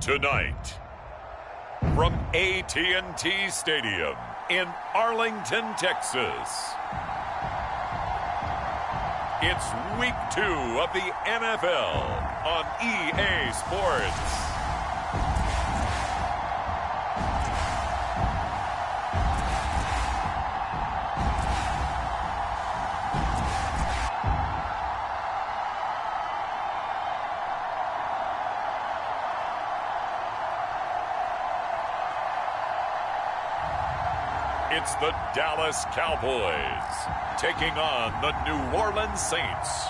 Tonight, from AT&T Stadium in Arlington, Texas, it's Week 2 of the NFL on EA Sports. It's the Dallas Cowboys taking on the New Orleans Saints.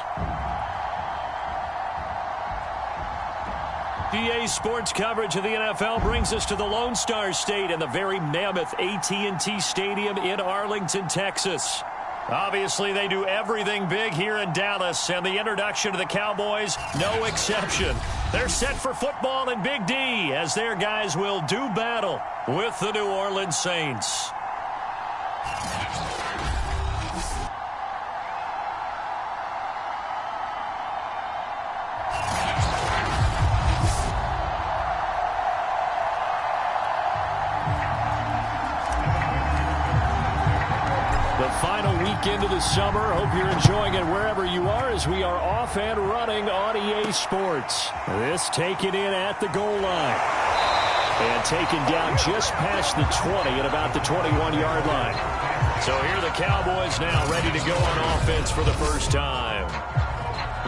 EA Sports coverage of the NFL brings us to the Lone Star State and the very mammoth AT&T Stadium in Arlington, Texas. Obviously, they do everything big here in Dallas, and the introduction to the Cowboys, no exception. They're set for football in Big D as their guys will do battle with the New Orleans Saints. Into the summer. Hope you're enjoying it wherever you are as we are off and running on EA Sports. This taken in at the goal line. And taken down just past the 20 at about the 21-yard line. So here are the Cowboys now ready to go on offense for the first time.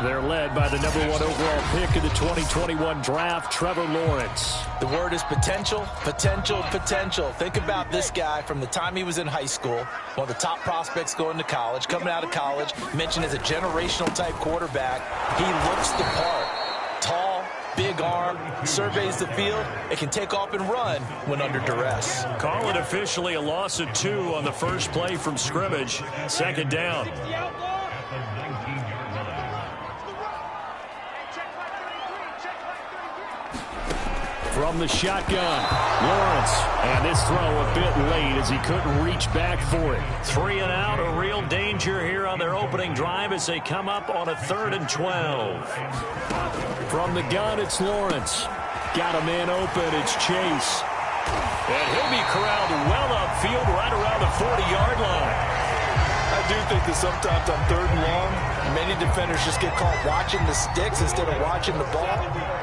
They're led by the number 1 overall pick in the 2021 draft, Trevor Lawrence. The word is potential, potential, potential. Think about this guy from the time he was in high school, one of the top prospects going to college, coming out of college, mentioned as a generational type quarterback. He looks the part. Tall, big arm, surveys the field. It can take off and run when under duress. Call it officially a loss of 2 on the first play from scrimmage. Second down. From the shotgun, Lawrence, and this throw a bit late as he couldn't reach back for it. 3 and out, a real danger here on their opening drive as they come up on a 3rd and 12. From the gun, it's Lawrence. Got a man open, it's Chase. And he'll be corralled well upfield right around the 40-yard line. I do think that sometimes on 3rd and long, many defenders just get caught watching the sticks instead of watching the ball.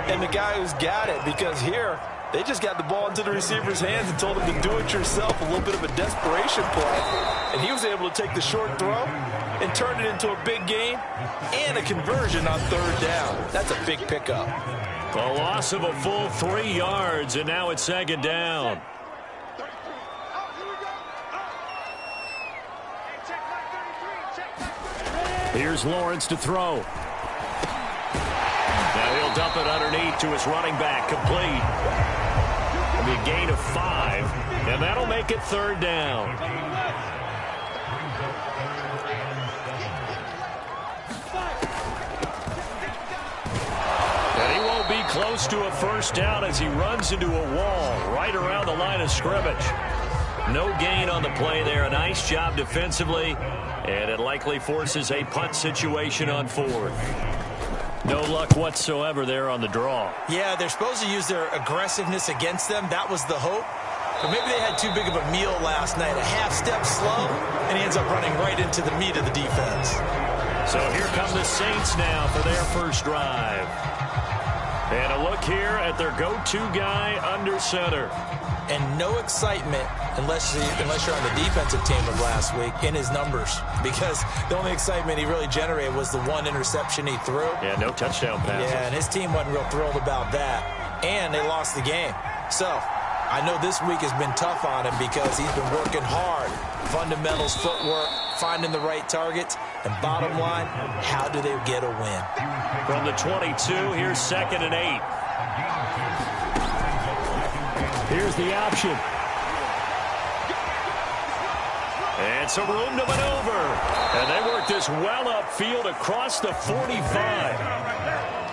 And the guy who's got it, because here, they just got the ball into the receiver's hands and told him to do it yourself, a little bit of a desperation play. And he was able to take the short throw and turn it into a big gain and a conversion on 3rd down. That's a big pickup. A loss of a full 3 yards, and now it's 2nd down. Here's Lawrence to throw. Now he'll dump it underneath to his running back, complete. It'll be a gain of 5, and that'll make it 3rd down. And he won't be close to a first down as he runs into a wall right around the line of scrimmage. No gain on the play there. A nice job defensively. And it likely forces a punt situation on 4th. No luck whatsoever there on the draw. Yeah, they're supposed to use their aggressiveness against them. That was the hope. But maybe they had too big of a meal last night. A half step slow, and he ends up running right into the meat of the defense. So here come the Saints now for their first drive. And a look here at their go-to guy under center. And no excitement unless you're on the defensive team of last week in his numbers, because the only excitement he really generated was the 1 interception he threw. Yeah, no touchdown passes. Yeah, and his team wasn't real thrilled about that. And they lost the game. So I know this week has been tough on him because he's been working hard. Fundamentals, footwork, finding the right targets. And bottom line, how do they get a win? From the 22, here's 2nd and 8. Here's the option. And some room to maneuver. And they work this well upfield across the 45.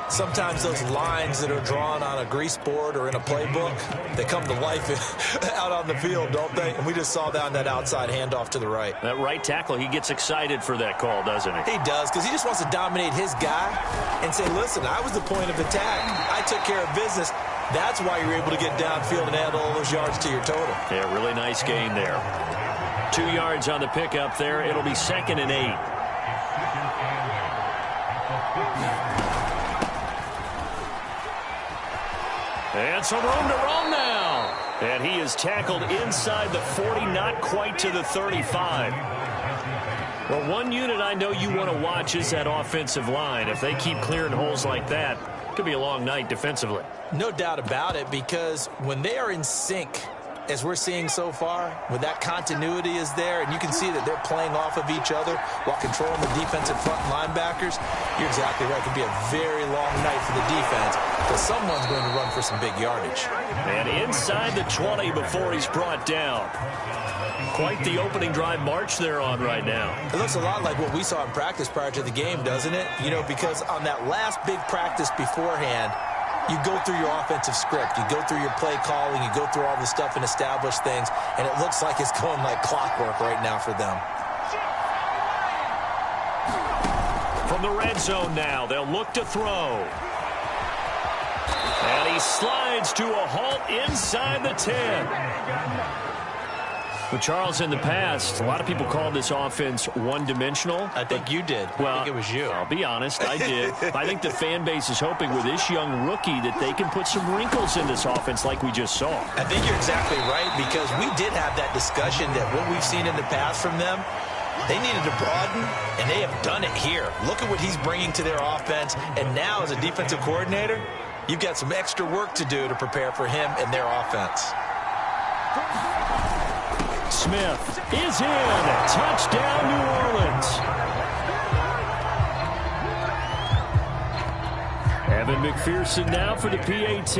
Sometimes those lines that are drawn on a grease board or in a playbook, they come to life out on the field, don't they? And we just saw that on that outside handoff to the right. That right tackle, he gets excited for that call, doesn't he? He does, because he just wants to dominate his guy and say, listen, I was the point of attack. I took care of business. That's why you're able to get downfield and add all those yards to your total. Yeah, really nice gain there. 2 yards on the pickup there. It'll be 2nd and 8. And some room to roam now. And he is tackled inside the 40, not quite to the 35. Well, one unit I know you want to watch is that offensive line. If they keep clearing holes like that, it could be a long night defensively. No doubt about it, because when they are in sync, as we're seeing so far, when that continuity is there, and you can see that they're playing off of each other while controlling the defensive front linebackers, you're exactly right. It could be a very long night for the defense, because someone's going to run for some big yardage. And inside the 20 before he's brought down. Quite the opening drive march they're on right now. It looks a lot like what we saw in practice prior to the game, doesn't it? You know, because on that last big practice beforehand, you go through your offensive script. You go through your play calling. You go through all the stuff and establish things. And it looks like it's going like clockwork right now for them. From the red zone now, they'll look to throw. And he slides to a halt inside the 10. Well, Charles, in the past, a lot of people called this offense one-dimensional. I think you did. Well, I think it was you. I'll be honest, I did. I think the fan base is hoping with this young rookie that they can put some wrinkles in this offense like we just saw. I think you're exactly right, because we did have that discussion that what we've seen in the past from them, they needed to broaden, and they have done it here. Look at what he's bringing to their offense, and now as a defensive coordinator, you've got some extra work to do to prepare for him and their offense. Smith is in. Touchdown, New Orleans. Evan McPherson now for the PAT.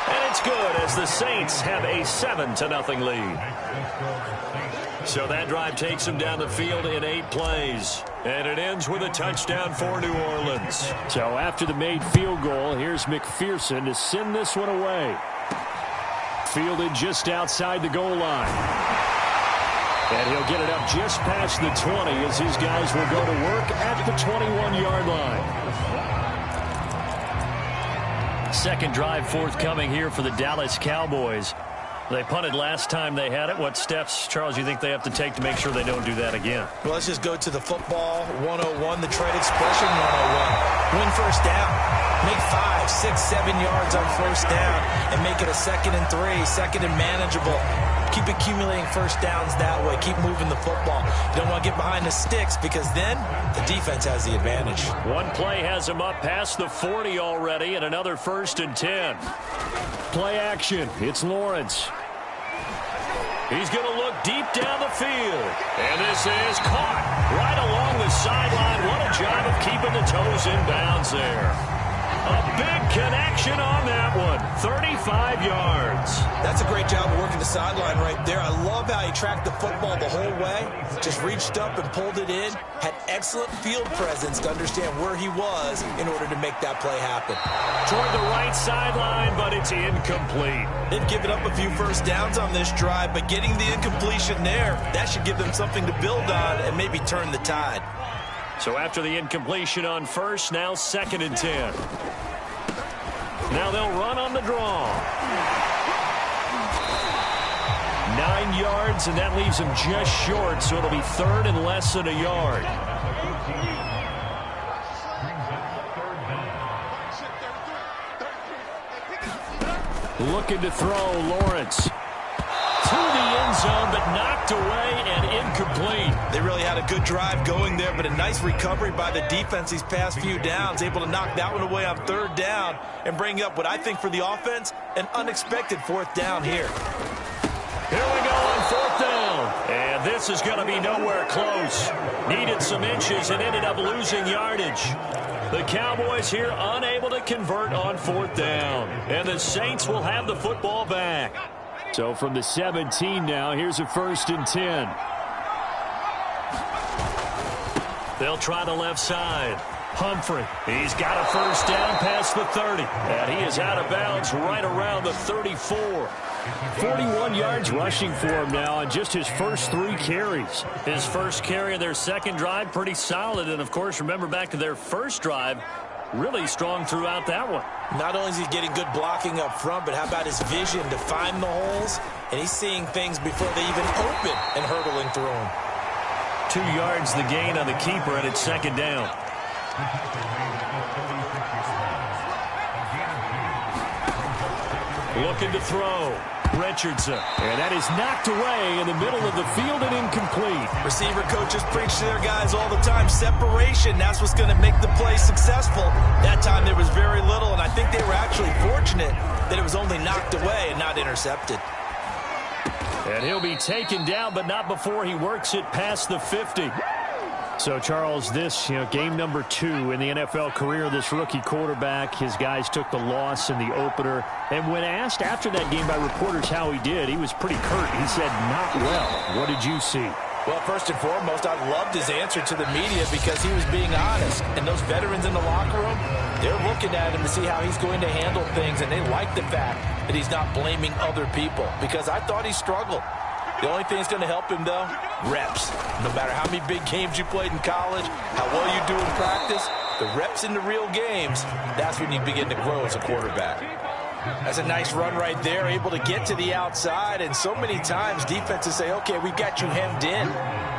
And it's good as the Saints have a 7-0 lead. So that drive takes them down the field in 8 plays. And it ends with a touchdown for New Orleans. So after the made field goal, here's McPherson to send this one away. Fielded just outside the goal line. And he'll get it up just past the 20 as his guys will go to work at the 21-yard line. Second drive forthcoming here for the Dallas Cowboys. They punted last time they had it. What steps, Charles, you think they have to take to make sure they don't do that again? Well, let's just go to the football 101, the trade expression 101. Win first down. Make 5, 6, 7 yards on first down and make it a 2nd and 3, 2nd and manageable. Keep accumulating first downs that way. Keep moving the football. You don't want to get behind the sticks, because then the defense has the advantage. One play has him up past the 40 already, and another 1st and 10. Play action. It's Lawrence. He's going to look deep down the field. And this is caught right along the sideline. What a job of keeping the toes in bounds there. A big connection on that one. 35 yards. That's a great job of working the sideline right there. I love how he tracked the football the whole way. Just reached up and pulled it in. Had excellent field presence to understand where he was in order to make that play happen. Toward the right sideline, but it's incomplete. They've given up a few first downs on this drive, but getting the incompletion there, that should give them something to build on and maybe turn the tide. So after the incompletion on first, now 2nd and 10. Now they'll run on the draw. 9 yards, and that leaves them just short, so it'll be 3rd and less than a yard. Looking to throw, Lawrence. To the end zone, but knocked away and incomplete. They really had a good drive going there, but a nice recovery by the defense these past few downs, able to knock that one away on 3rd down and bring up what I think for the offense, an unexpected 4th down here. Here we go on 4th down. And this is going to be nowhere close. Needed some inches and ended up losing yardage. The Cowboys here unable to convert on 4th down. And the Saints will have the football back. So from the 17 now, here's a 1st and 10. They'll try the left side. Humphrey, he's got a 1st down past the 30. And he is out of bounds right around the 34. 41 yards rushing for him now on just his first 3 carries. His first carry of their second drive, pretty solid. And, of course, remember back to their first drive, really strong throughout that one. Not only is he getting good blocking up front, but how about his vision to find the holes? And he's seeing things before they even open and hurdling through them. 2 yards the gain on the keeper, and it's second down. Looking to throw. Richardson. And that is knocked away in the middle of the field and incomplete. Receiver coaches preach to their guys all the time. Separation, that's what's going to make the play successful. That time there was very little, and I think they were actually fortunate that it was only knocked away and not intercepted. And he'll be taken down, but not before he works it past the 50. So, Charles, this, game number 2 in the NFL career of this rookie quarterback. His guys took the loss in the opener. And when asked after that game by reporters how he did, he was pretty curt. He said, not well. What did you see? Well, first and foremost, I loved his answer to the media because he was being honest. And those veterans in the locker room, they're looking at him to see how he's going to handle things. And they like the fact that he's not blaming other people because I thought he struggled. The only thing that's going to help him, though, reps. No matter how many big games you played in college, how well you do in practice, the reps in the real games, that's when you begin to grow as a quarterback. That's a nice run right there, able to get to the outside. And so many times defenses say, okay, we got you hemmed in.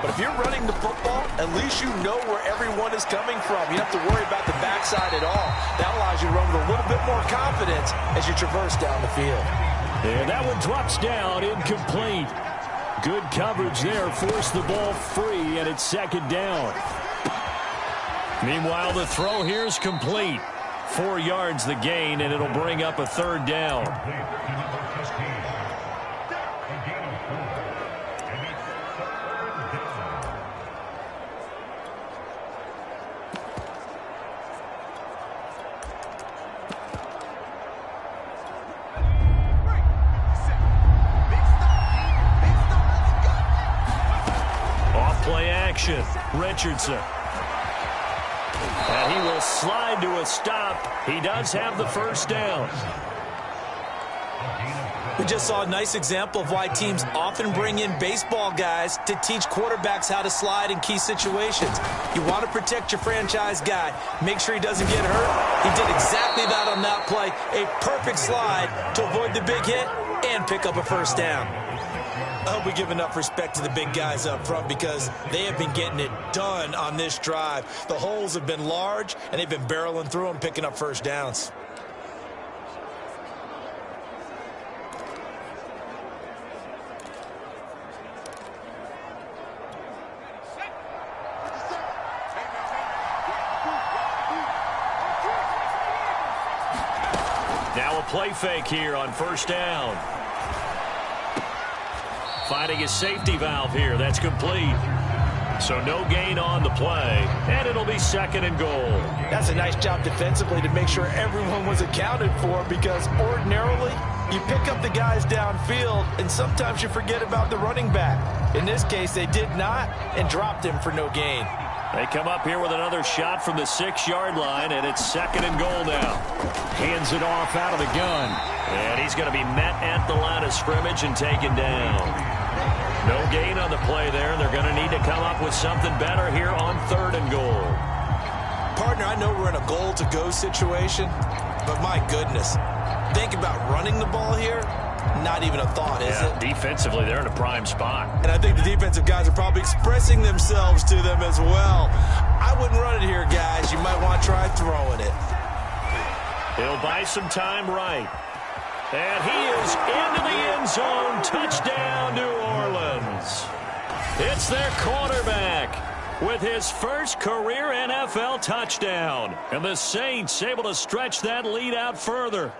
But if you're running the football, at least you know where everyone is coming from. You don't have to worry about the backside at all. That allows you to run with a little bit more confidence as you traverse down the field. And that one drops down, incomplete. Good coverage there, forced the ball free, and it's second down. Meanwhile, the throw here is complete. 4 yards the gain, and it'll bring up a third down. Off-play action, Richardson. And he will slide to a stop. He does have the first down. We just saw a nice example of why teams often bring in baseball guys to teach quarterbacks how to slide in key situations. You want to protect your franchise guy. Make sure he doesn't get hurt. He did exactly that on that play. A perfect slide to avoid the big hit and pick up a first down. I hope we give enough respect to the big guys up front because they have been getting it done on this drive. The holes have been large, and they've been barreling through them, picking up first downs. Now a play fake here on first down. Finding his safety valve here. That's complete. So no gain on the play, and it'll be second and goal. That's a nice job defensively to make sure everyone was accounted for because ordinarily you pick up the guys downfield, and sometimes you forget about the running back. In this case, they did not and dropped him for no gain. They come up here with another shot from the 6-yard line, and it's second and goal now. Hands it off out of the gun. And he's going to be met at the line of scrimmage and taken down. No gain on the play there. They're going to need to come up with something better here on third and goal. Partner, I know we're in a goal-to-go situation, but my goodness, think about running the ball here. Not even a thought, is it? Defensively, they're in a prime spot. And I think the defensive guys are probably expressing themselves to them as well. I wouldn't run it here, guys. You might want to try throwing it. He'll buy some time right. And he is into the end zone. Touchdown, New Orleans. It's their quarterback with his first career NFL touchdown. And the Saints able to stretch that lead out further.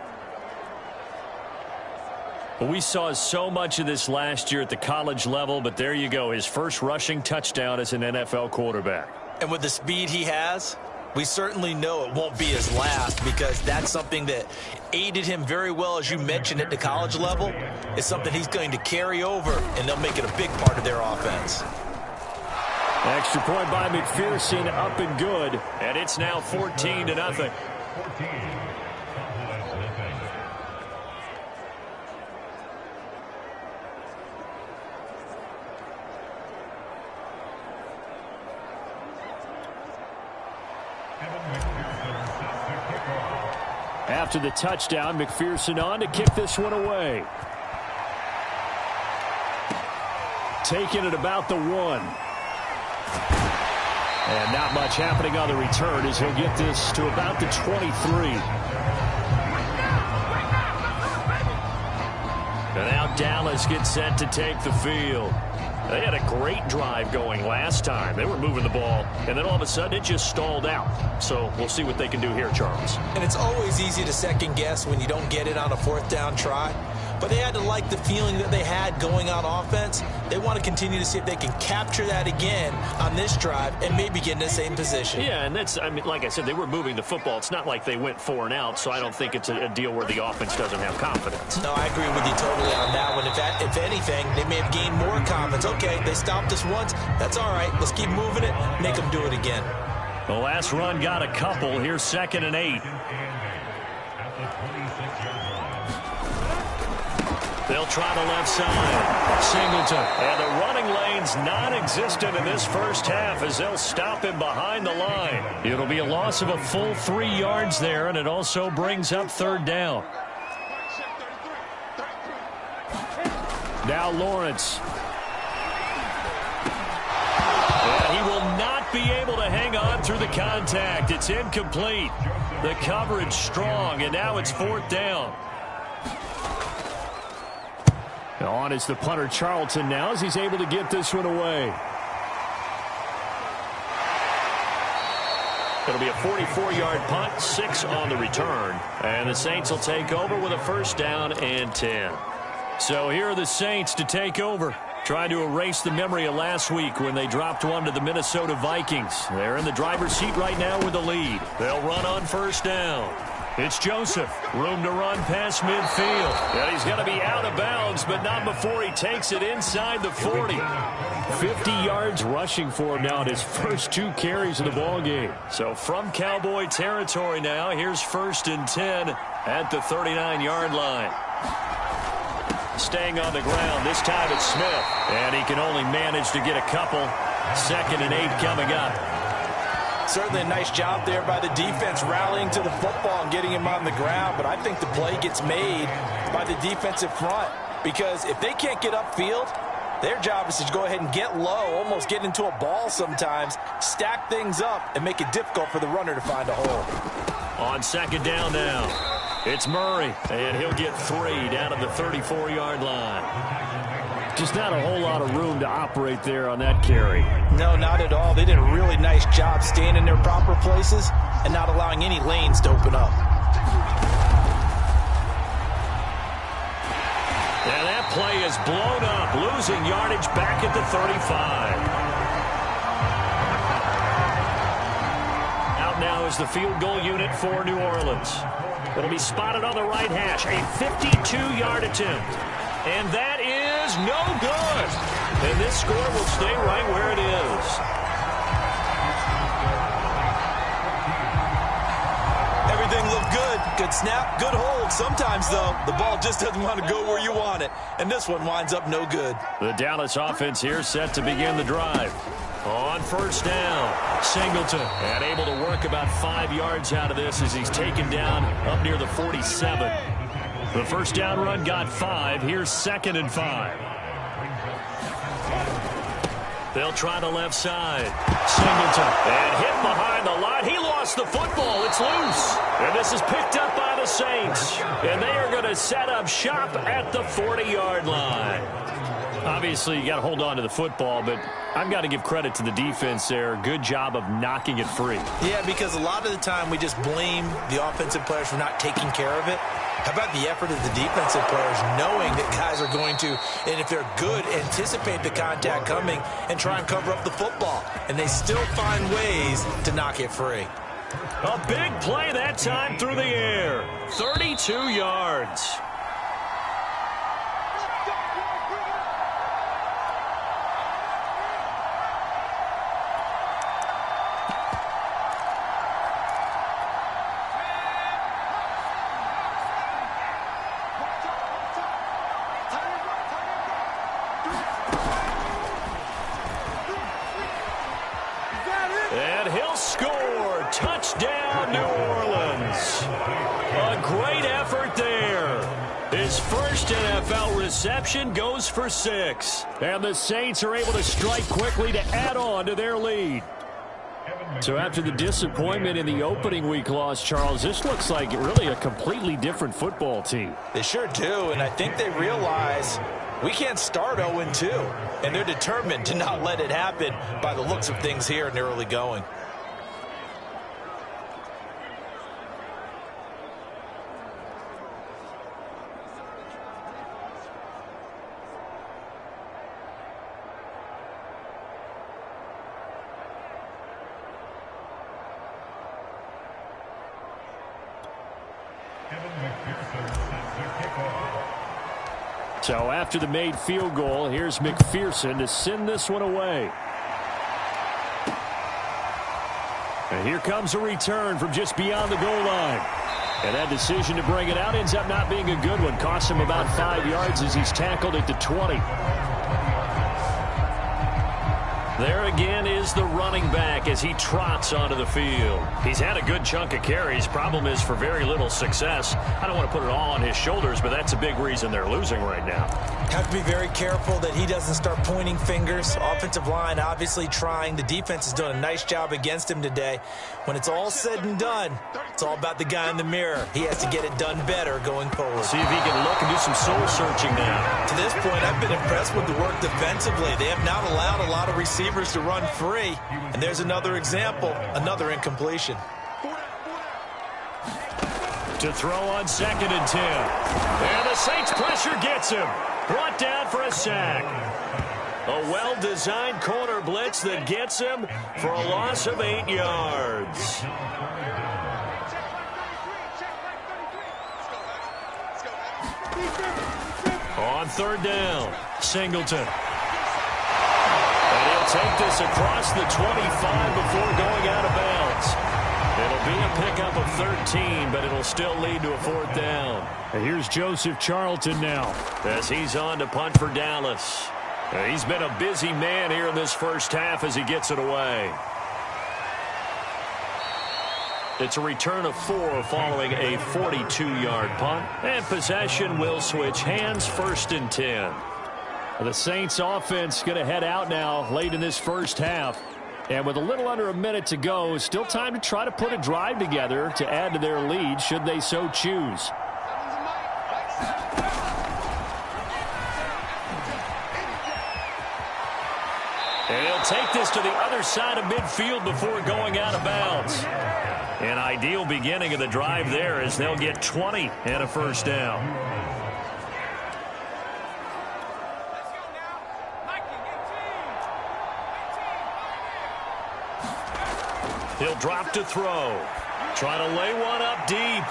We saw so much of this last year at the college level, but there you go, his first rushing touchdown as an NFL quarterback. And with the speed he has, we certainly know it won't be his last because that's something that aided him very well, as you mentioned, at the college level. It's something he's going to carry over, and they'll make it a big part of their offense. Extra point by McPherson, up and good, and it's now 14-0. After the touchdown, McPherson on to kick this one away. Taking it about the 1. And not much happening on the return as he'll get this to about the 23. And now Dallas gets set to take the field. They had a great drive going last time. They were moving the ball, and then all of a sudden it just stalled out. So we'll see what they can do here, Charles. And it's always easy to second guess when you don't get it on a 4th down try. But they had to like the feeling that they had going on offense. They want to continue to see if they can capture that again on this drive and maybe get in the same position. Yeah, and that's, I mean, like I said, they were moving the football. It's not like they went 4 and out, so I don't think it's a deal where the offense doesn't have confidence. No, I agree with you totally on that one. If anything, they may have gained more confidence. Okay, they stopped us once. That's all right. Let's keep moving it. Make them do it again. The last run got a couple. Here's 2nd and 8. They'll try the left side. Singleton. And the running lane's non-existent in this first half as they'll stop him behind the line. It'll be a loss of a full 3 yards there, and it also brings up 3rd down. Now Lawrence. And he will not be able to hang on through the contact. It's incomplete. The coverage strong, and now it's 4th down. On is the punter Charlton now as he's able to get this one away. It'll be a 44-yard punt, 6 on the return. And the Saints will take over with a 1st down and 10. So here are the Saints to take over, trying to erase the memory of last week when they dropped one to the Minnesota Vikings. They're in the driver's seat right now with the lead. They'll run on 1st down. It's Joseph. Room to run past midfield. And he's going to be out of bounds, but not before he takes it inside the 40. 50 yards rushing for him now in his first 2 carries of the ball game. So from Cowboy territory now, here's 1st and 10 at the 39-yard line. Staying on the ground, this time it's Smith. And he can only manage to get a couple. 2nd and 8 coming up. Certainly a nice job there by the defense rallying to the football and getting him on the ground. But I think the play gets made by the defensive front because if they can't get upfield, their job is to go ahead and get low, almost get into a ball sometimes, stack things up, and make it difficult for the runner to find a hole. On 2nd down now, it's Murray, and he'll get 3 down at the 34-yard line. Just not a whole lot of room to operate there on that carry. No, not at all. They did a really nice job staying in their proper places and not allowing any lanes to open up. And that play is blown up, losing yardage back at the 35. Out now is the field goal unit for New Orleans. It'll be spotted on the right hash, a 52-yard attempt. And that is no good. And this score will stay right where it is. Everything looked good. Good snap, good hold. Sometimes, though, the ball just doesn't want to go where you want it. And this one winds up no good. The Dallas offense here set to begin the drive. On 1st down, Singleton. And able to work about 5 yards out of this as he's taken down up near the 47. The 1st down run got 5. Here's 2nd and 5. They'll try the left side. Singleton. And hit behind the line. He lost the football. It's loose. And this is picked up by the Saints. And they are going to set up shop at the 40-yard line. Obviously, you got to hold on to the football, but I've got to give credit to the defense there. Good job of knocking it free. Yeah, because a lot of the time we just blame the offensive players for not taking care of it. How about the effort of the defensive players knowing that guys are going to, and if they're good, anticipate the contact coming and try and cover up the football. And they still find ways to knock it free. A big play that time through the air. 32 yards. And And he'll score. Touchdown, New Orleans. A great effort there. His first NFL reception goes for 6. And the Saints are able to strike quickly to add on to their lead. So after the disappointment in the opening week loss, Charles, this looks like really a completely different football team. They sure do, and I think they realize we can't start 0-2, and they're determined to not let it happen by the looks of things here in the early going. So after the made field goal, here's McPherson to send this one away. And here comes a return from just beyond the goal line. And that decision to bring it out ends up not being a good one. Costs him about 5 yards as he's tackled at the 20. There again is the running back as he trots onto the field. He's had a good chunk of carries. Problem is for very little success. I don't want to put it all on his shoulders, but that's a big reason they're losing right now. Have to be very careful that he doesn't start pointing fingers. Offensive line obviously trying. The defense has done a nice job against him today. When it's all said and done, it's all about the guy in the mirror. He has to get it done better going forward. See if he can look and do some soul searching now. To this point, I've been impressed with the work defensively. They have not allowed a lot of receivers to run free. And there's another example, another incompletion. To throw on 2nd and 10. And the Saints pressure gets him. Brought down for a sack. A well-designed corner blitz that gets him for a loss of 8 yards. On 3rd down, Singleton. And he'll take this across the 25 before going out of bounds. It'll be a pickup of 13, but it'll still lead to a 4th down. And here's Joseph Charlton now as he's on to punt for Dallas. He's been a busy man here in this first half as he gets it away. It's a return of 4 following a 42-yard punt. And possession will switch hands, 1st and 10. The Saints offense going to head out now late in this first half. And with a little under a minute to go, still time to try to put a drive together to add to their lead should they so choose. And he'll take this to the other side of midfield before going out of bounds. An ideal beginning of the drive there as they'll get 20 and a 1st down. He'll drop to throw. Trying to lay one up deep.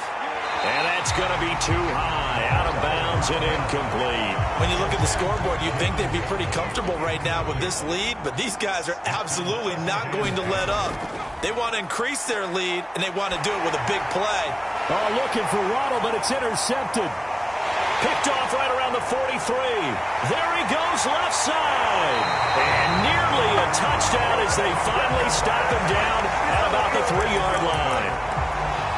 And that's going to be too high. Out of bounds and incomplete. When you look at the scoreboard, you'd think they'd be pretty comfortable right now with this lead, but these guys are absolutely not going to let up. They want to increase their lead, and they want to do it with a big play. Oh, looking for Waddle, but it's intercepted. Picked off right around the 43. There he goes, left side. And nearly a touchdown as they finally stop him down at about the 3-yard line.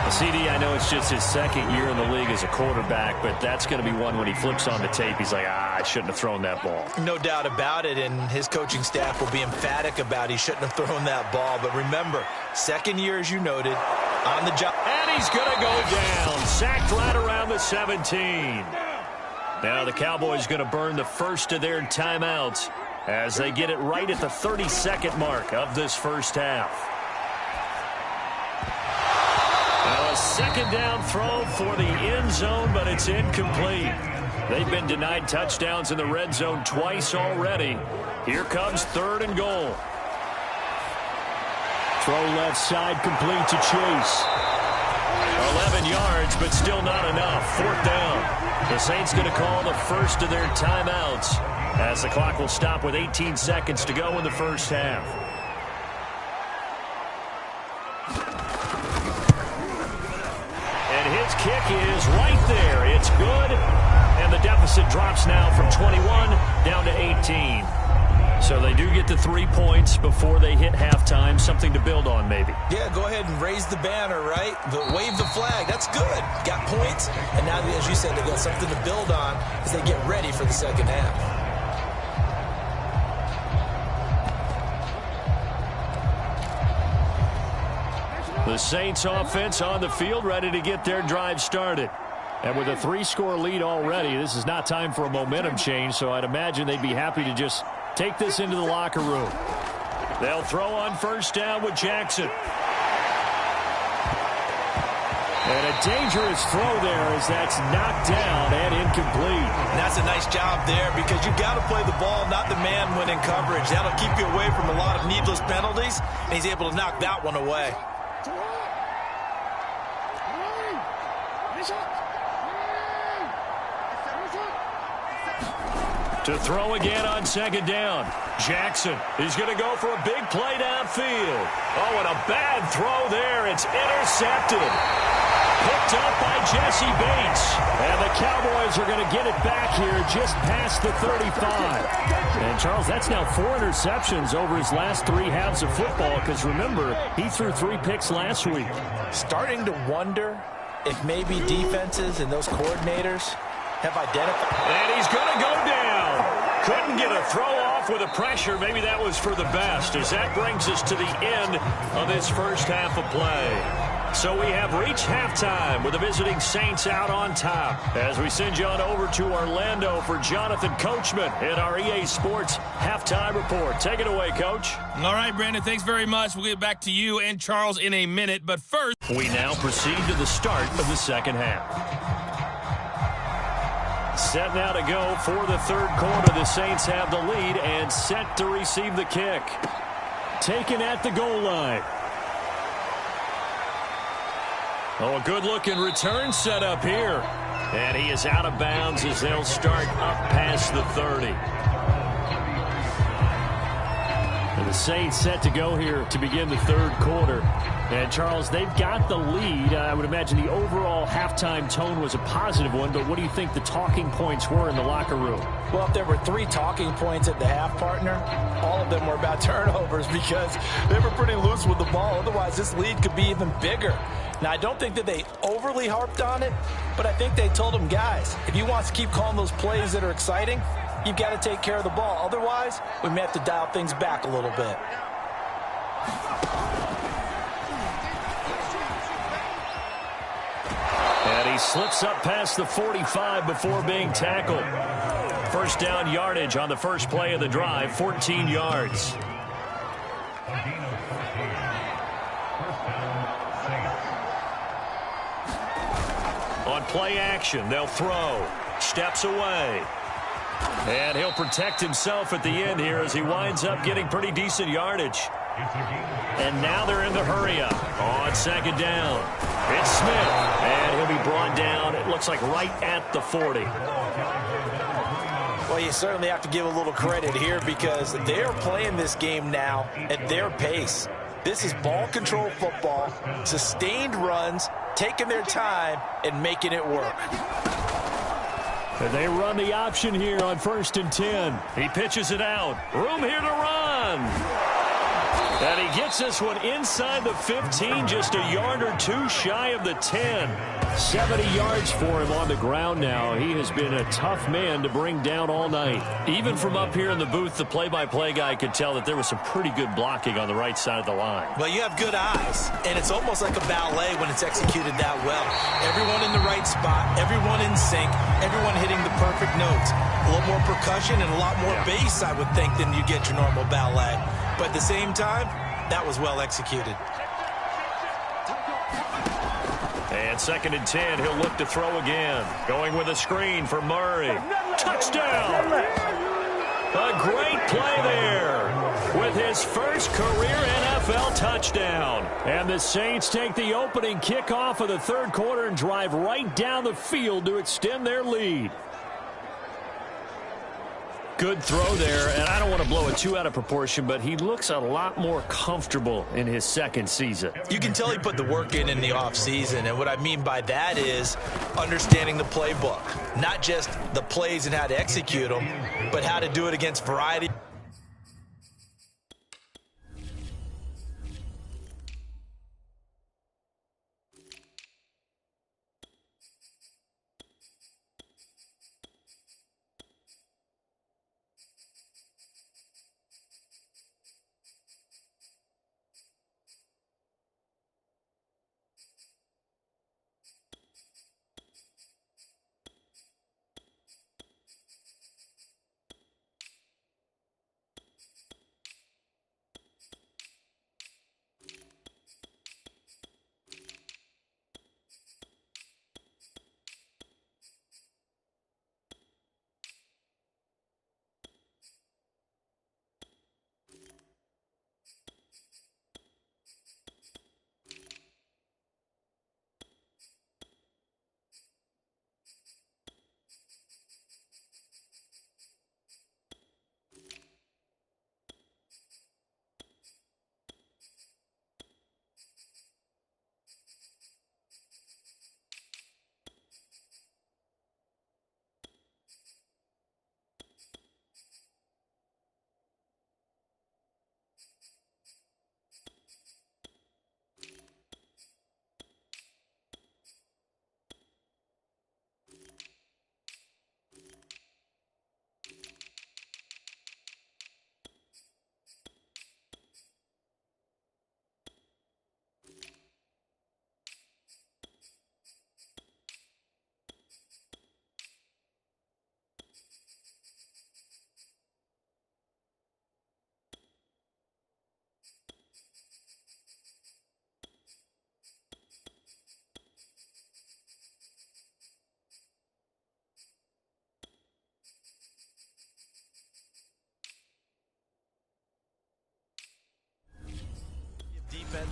CD, I know it's just his 2nd year in the league as a quarterback, but that's going to be one when he flips on the tape. He's like, I shouldn't have thrown that ball. No doubt about it, and his coaching staff will be emphatic about he shouldn't have thrown that ball. But remember, 2nd year, as you noted, on the job. And he's going to go down, sacked right around the 17. Now the Cowboys going to burn the first of their timeouts as they get it right at the 32nd mark of this first half. Now a 2nd down throw for the end zone, but it's incomplete. They've been denied touchdowns in the red zone twice already. Here comes 3rd and goal. Throw left side complete to Chase. 11 yards, but still not enough. 4th down. The Saints going to call the first of their timeouts as the clock will stop with 18 seconds to go in the first half. And his kick is right there. It's good. And the deficit drops now from 21 down to 18. So they do get the 3 points before they hit halftime, something to build on maybe. Yeah, go ahead and raise the banner, right? Wave the flag. That's good. Got points, and now, as you said, they've got something to build on as they get ready for the second half. The Saints offense on the field, ready to get their drive started. And with a 3-score lead already, this is not time for a momentum change, so I'd imagine they'd be happy to just take this into the locker room. They'll throw on first down with Jackson. And a dangerous throw there as that's knocked down and incomplete. And that's a nice job there because you've got to play the ball, not the man when in coverage. That'll keep you away from a lot of needless penalties, and he's able to knock that one away. To throw again on second down. Jackson is going to go for a big play downfield. Oh, and a bad throw there. It's intercepted. Picked up by Jesse Bates. And the Cowboys are going to get it back here just past the 35. And, Charles, that's now 4 interceptions over his last 3 halves of football because, remember, he threw 3 picks last week. Starting to wonder if maybe defenses and those coordinators have identified. And he's going to go down. Couldn't get a throw off with the pressure. Maybe that was for the best as that brings us to the end of this first half of play. So we have reached halftime with the visiting Saints out on top as we send you on over to Orlando for Jonathan Coachman in our EA Sports Halftime Report. Take it away, Coach. All right, Brandon, thanks very much. We'll get back to you and Charles in a minute. But first, we now proceed to the start of the second half. Set now to go for the third quarter. The Saints have the lead and set to receive the kick. Taken at the goal line. Oh, a good-looking return set up here. And he is out of bounds as they'll start up past the 30. And the Saints set to go here to begin the third quarter. And, Charles, they've got the lead. I would imagine the overall halftime tone was a positive one, but what do you think the talking points were in the locker room? Well, if there were 3 talking points at the half, partner, all of them were about turnovers because they were pretty loose with the ball. Otherwise, this lead could be even bigger. Now, I don't think that they overly harped on it, but I think they told them, guys, if you want to keep calling those plays that are exciting, you've got to take care of the ball. Otherwise, we may have to dial things back a little bit. And he slips up past the 45 before being tackled. First down yardage on the first play of the drive, 14 yards. On play action, they'll throw. Steps away. And he'll protect himself at the end here as he winds up getting pretty decent yardage. And now they're in the hurry-up on second down. It's Smith, and he'll be brought down, it looks like right at the 40. Well, you certainly have to give a little credit here because they're playing this game now at their pace. This is ball control football, sustained runs, taking their time and making it work. And they run the option here on 1st and 10. He pitches it out. Room here to run. And he gets this one inside the 15, just a yard or 2 shy of the 10. 70 yards for him on the ground now. He has been a tough man to bring down all night. Even from up here in the booth, the play-by-play guy could tell that there was some pretty good blocking on the right side of the line. Well, you have good eyes, and it's almost like a ballet when it's executed that well. Everyone in the right spot, everyone in sync, everyone hitting the perfect notes. A little more percussion and a lot more bass, I would think, than you get your normal ballet. But at the same time, that was well executed. And 2nd and 10, he'll look to throw again. Going with a screen for Murray. Touchdown! A great play there with his first career NFL touchdown. And the Saints take the opening kickoff of the third quarter and drive right down the field to extend their lead. Good throw there, and I don't want to blow it too out of proportion, but he looks a lot more comfortable in his second season. You can tell he put the work in the offseason, and what I mean by that is understanding the playbook. Not just the plays and how to execute them, but how to do it against variety.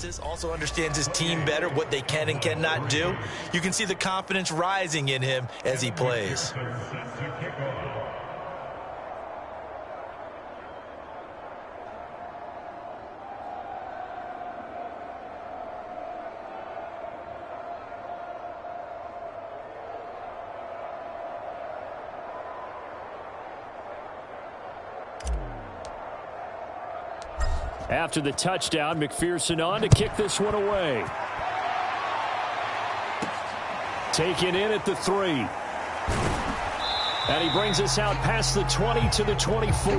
defenses, also understands his team better, what they can and cannot do. You can see the confidence rising in him as he plays. After the touchdown, McPherson on to kick this one away. Taken in at the 3. And he brings us out past the 20 to the 24.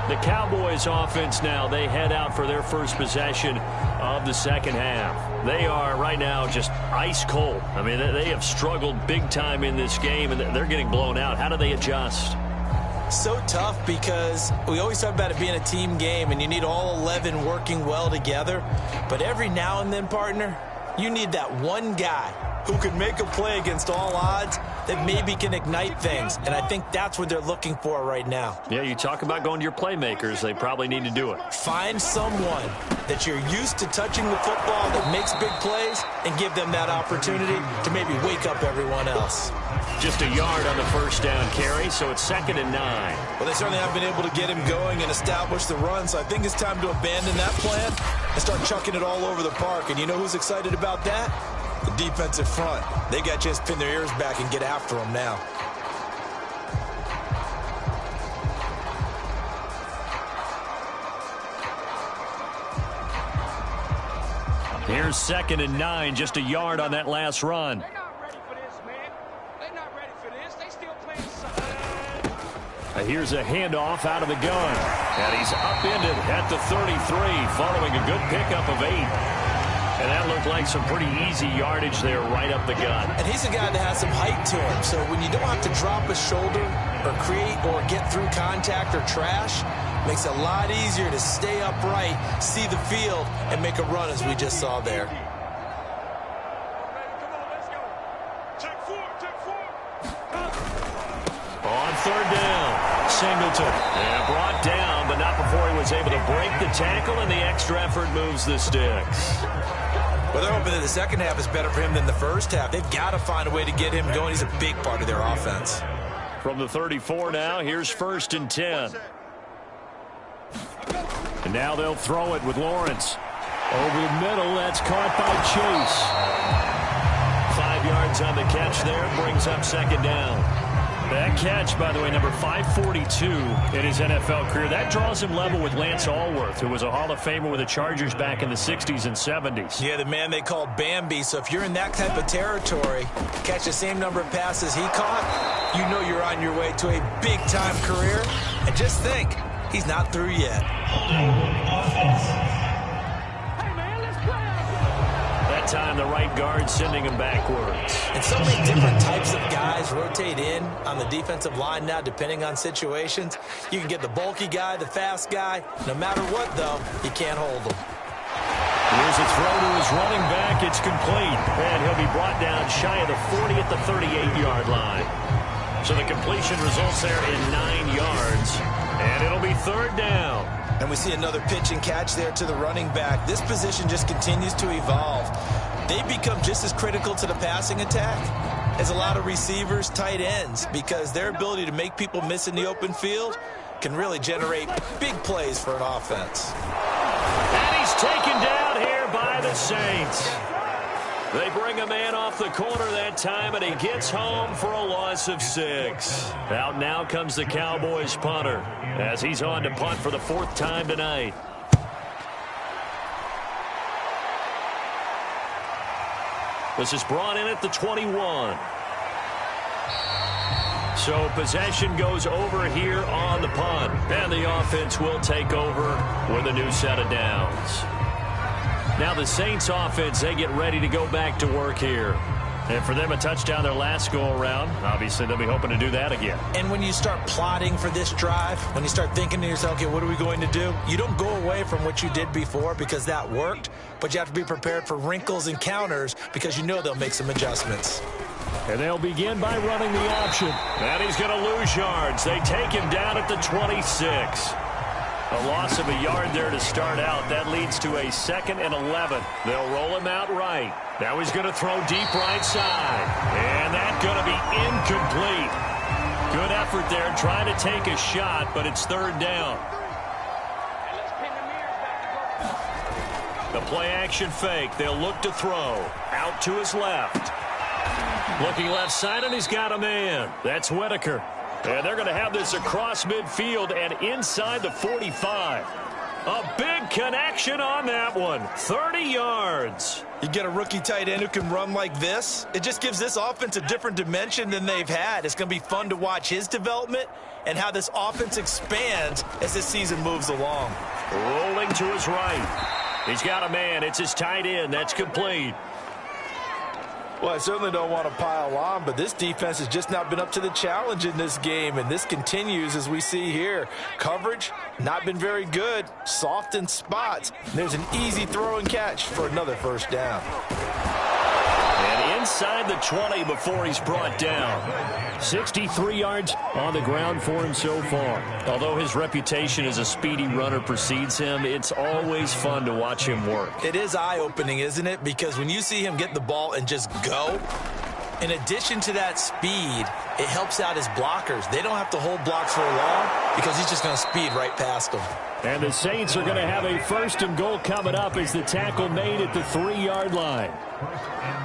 The Cowboys offense now, they head out for their first possession of the second half. They are right now just ice cold. I mean, they have struggled big time in this game, and they're getting blown out. How do they adjust? So tough because we always talk about it being a team game, and you need all 11 working well together. But every now and then, partner, you need that one guy who can make a play against all odds that maybe can ignite things. And I think that's what they're looking for right now. Yeah, you talk about going to your playmakers. They probably need to do it. Find someone that you're used to touching the football that makes big plays and give them that opportunity to maybe wake up everyone else. Just a yard on the first down carry, so it's 2nd and 9. Well, they certainly have been able to get him going and establish the run, so I think it's time to abandon that plan and start chucking it all over the park. And you know who's excited about that? The defensive front. They got a chance to pin their ears back and get after him now. Here's 2nd and 9, just a yard on that last run. They're not ready for this, man. They're not ready for this. They still playing something. Here's a handoff out of the gun. And he's upended at the 33, following a good pickup of 8. And that looked like some pretty easy yardage there right up the gut. And he's a guy that has some height to him. So when you don't have to drop a shoulder or create or get through contact or trash, makes it a lot easier to stay upright, see the field, and make a run as we just saw there. On 3rd down, Singleton. And brought down, but not before he was able to break the tackle, and the extra effort moves the sticks. Well, they're hoping that the second half is better for him than the first half. They've got to find a way to get him going. He's a big part of their offense. From the 34 now, here's 1st and 10. And now they'll throw it with Lawrence. Over the middle, that's caught by Chase. 5 yards on the catch there, brings up 2nd down. That catch, by the way, number 542 in his NFL career. That draws him level with Lance Allworth, who was a Hall of Famer with the Chargers back in the 60s and 70s. Yeah, the man they called Bambi. So if you're in that type of territory, catch the same number of passes he caught, you know you're on your way to a big-time career. And just think, he's not through yet. That time, the right guard sending him backwards. And so many different types of guys rotate in on the defensive line now, depending on situations. You can get the bulky guy, the fast guy. No matter what, though, you can't hold them. Here's a throw to his running back. It's complete. And he'll be brought down shy of the 40 at the 38-yard line. So the completion results there in 9 yards. And it'll be 3rd down. And we see another pitch and catch there to the running back. This position just continues to evolve. They become just as critical to the passing attack as a lot of receivers, tight ends, because their ability to make people miss in the open field can really generate big plays for an offense. And he's taken down here by the Saints. They bring a man off the corner that time, and he gets home for a loss of 6. Out now comes the Cowboys punter as he's on to punt for the 4th time tonight. This is brought in at the 21. So possession goes over here on the punt, and the offense will take over with a new set of downs. Now the Saints offense, they get ready to go back to work here. And for them, a touchdown their last go-around. Obviously, they'll be hoping to do that again. And when you start plotting for this drive, when you start thinking to yourself, okay, what are we going to do? You don't go away from what you did before because that worked, but you have to be prepared for wrinkles and counters because you know they'll make some adjustments. And they'll begin by running the option. And he's going to lose yards. They take him down at the 26. A loss of a yard there to start out. That leads to a 2nd and 11. They'll roll him out right. Now he's going to throw deep right side. And that's going to be incomplete. Good effort there trying to take a shot, but it's 3rd down. The play action fake. They'll look to throw. Out to his left. Looking left side, and he's got a man. That's Whitaker. And they're going to have this across midfield and inside the 45. A big connection on that one. 30 yards. You get a rookie tight end who can run like this. It just gives this offense a different dimension than they've had. It's going to be fun to watch his development and how this offense expands as this season moves along. Rolling to his right. He's got a man. It's his tight end. That's complete. Well, I certainly don't want to pile on, but this defense has just not been up to the challenge in this game, and this continues as we see here. Coverage, not been very good. Soft in spots. There's an easy throw and catch for another 1st down. And inside the 20 before he's brought down. 63 yards on the ground for him so far. Although his reputation as a speedy runner precedes him, it's always fun to watch him work. It is eye-opening, isn't it? Because when you see him get the ball and just go, in addition to that speed, it helps out his blockers. They don't have to hold blocks for long because he's just going to speed right past them. And the Saints are going to have a 1st and goal coming up as the tackle made at the 3-yard line.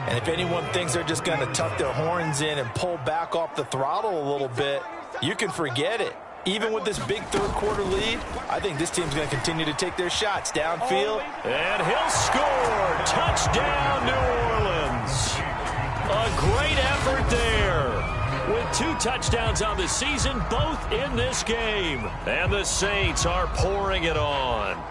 And if anyone thinks they're just going to tuck their horns in and pull back off the throttle a little bit, you can forget it. Even with this big 3rd quarter lead, I think this team's going to continue to take their shots downfield. And he'll score. Touchdown, New Orleans. A great effort there. With 2 touchdowns on the season, both in this game. And the Saints are pouring it on.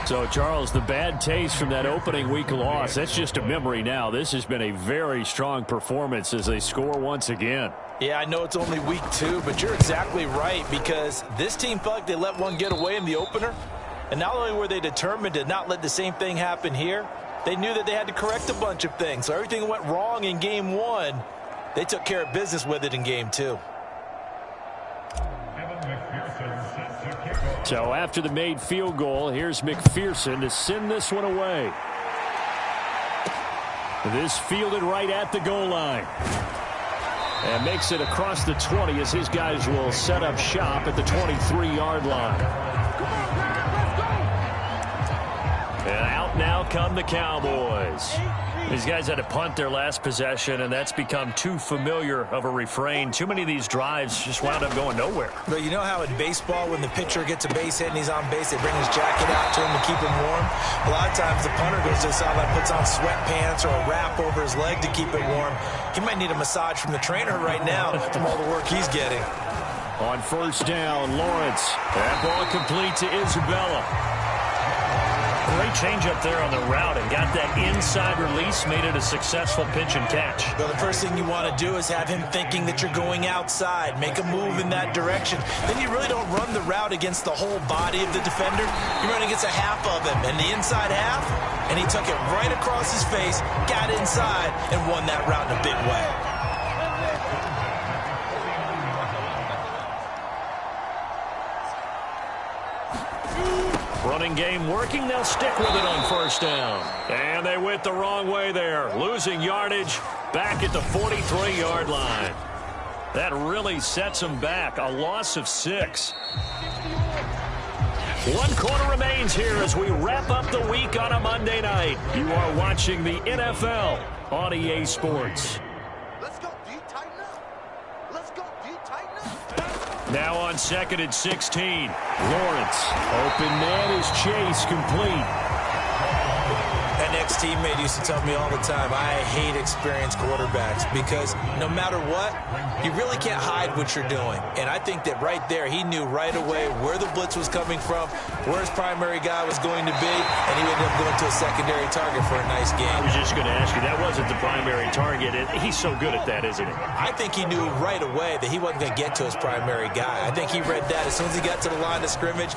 So, Charles, the bad taste from that opening week loss, that's just a memory now. This has been a very strong performance as they score once again. Yeah, I know it's only week 2, but you're exactly right because this team felt like they let one get away in the opener. And not only were they determined to not let the same thing happen here, they knew that they had to correct a bunch of things. So everything went wrong in game 1. They took care of business with it in game 2. So after the made field goal, here's McPherson to send this one away. This fielded right at the goal line. And makes it across the 20 as his guys will set up shop at the 23-yard line. And out now come the Cowboys. These guys had to punt their last possession, and that's become too familiar of a refrain. Too many of these drives just wound up going nowhere. But you know how in baseball, when the pitcher gets a base hit and he's on base, they bring his jacket out to him to keep him warm? A lot of times the punter goes to the sideline, puts on sweatpants or a wrap over his leg to keep it warm. He might need a massage from the trainer right now from all the work he's getting. On 1st down, Lawrence. That ball complete to Isabella. Great change up there on the route and got that inside release, made it a successful pitch and catch. Well, the first thing you want to do is have him thinking that you're going outside, make a move in that direction. Then you really don't run the route against the whole body of the defender. You run against a half of him, and the inside half, and he took it right across his face, got inside, and won that route in a big way. Running game working. They'll stick with it on 1st down. And they went the wrong way there. Losing yardage back at the 43-yard line. That really sets them back. A loss of 6. 1 quarter remains here as we wrap up the week on a Monday night. You are watching the NFL on EA Sports. Now on 2nd and 16. Lawrence. Open man is Chase, complete. An ex-teammate used to tell me all the time, I hate experienced quarterbacks because no matter what, you really can't hide what you're doing. And I think that right there, he knew right away where the blitz was coming from, where his primary guy was going to be, and he ended up going to a secondary target for a nice game. I was just going to ask you, that wasn't the primary target. He's so good at that, isn't he? I think he knew right away that he wasn't going to get to his primary guy. I think he read that as soon as he got to the line of scrimmage,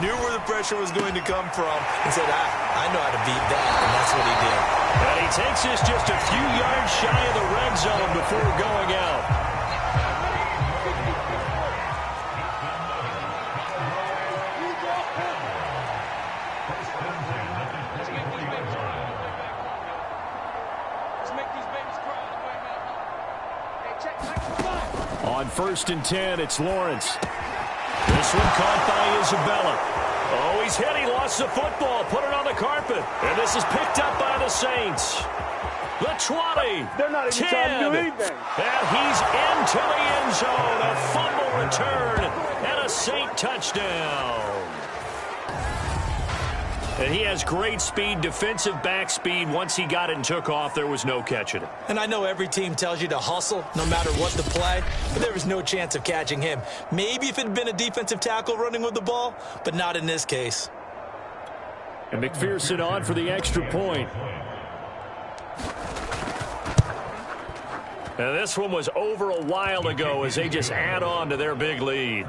knew where the pressure was going to come from, and said, I know how to beat that. And that's what he did. And he takes this just a few yards shy of the red zone before going out. On 1st and 10, it's Lawrence. This one caught by Isabella. Oh, he's hit. He lost the football. Put it on the carpet. And this is picked up by the Saints. The 20. They're not even 10. trying to do anything. And he's into the end zone. A fumble return and a Saint touchdown. And he has great speed, defensive back speed. Once he got it and took off, there was no catching it. And I know every team tells you to hustle no matter what the play, but there was no chance of catching him. Maybe if it had been a defensive tackle running with the ball, but not in this case. And McPherson on for the extra point. And this one was over a while ago as they just add on to their big lead.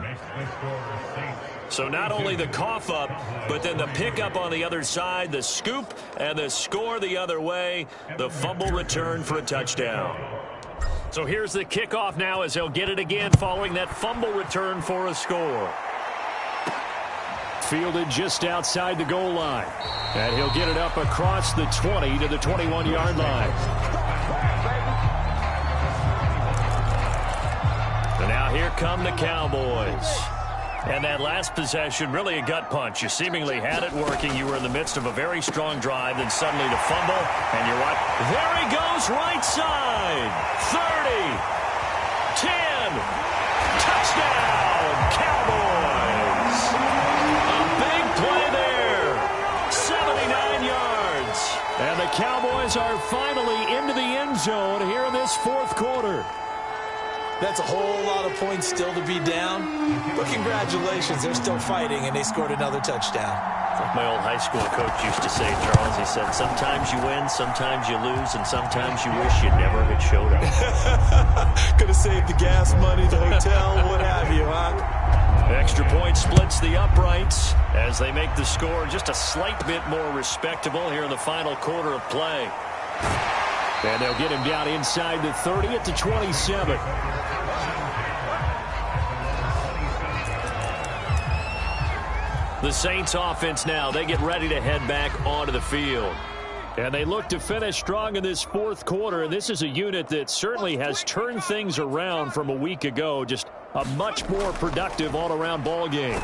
So not only the cough up, but then the pickup on the other side, the scoop, and the score the other way, the fumble return for a touchdown. So here's the kickoff now as they'll get it again following that fumble return for a score. Fielded just outside the goal line. And he'll get it up across the 20 to the 21-yard line. And now here come the Cowboys. And that last possession, really a gut punch. You seemingly had it working. You were in the midst of a very strong drive, then suddenly the fumble, and you're right. There he goes, right side. 30, 10, touchdown, Cowboys. A big play there, 79 yards. And the Cowboys are finally into the end zone here in this fourth quarter. That's a whole lot of points still to be down. But congratulations, they're still fighting, and they scored another touchdown. Like my old high school coach used to say, Charles, he said, sometimes you win, sometimes you lose, and sometimes you wish you never had showed up. Could have saved the gas money, the hotel, what have you, huh? Extra point splits the uprights as they make the score just a slight bit more respectable here in the final quarter of play. And they'll get him down inside the 30 at the 27. The Saints offense now, they get ready to head back onto the field. And they look to finish strong in this fourth quarter. And this is a unit that certainly has turned things around from a week ago. Just a much more productive all-around ball game.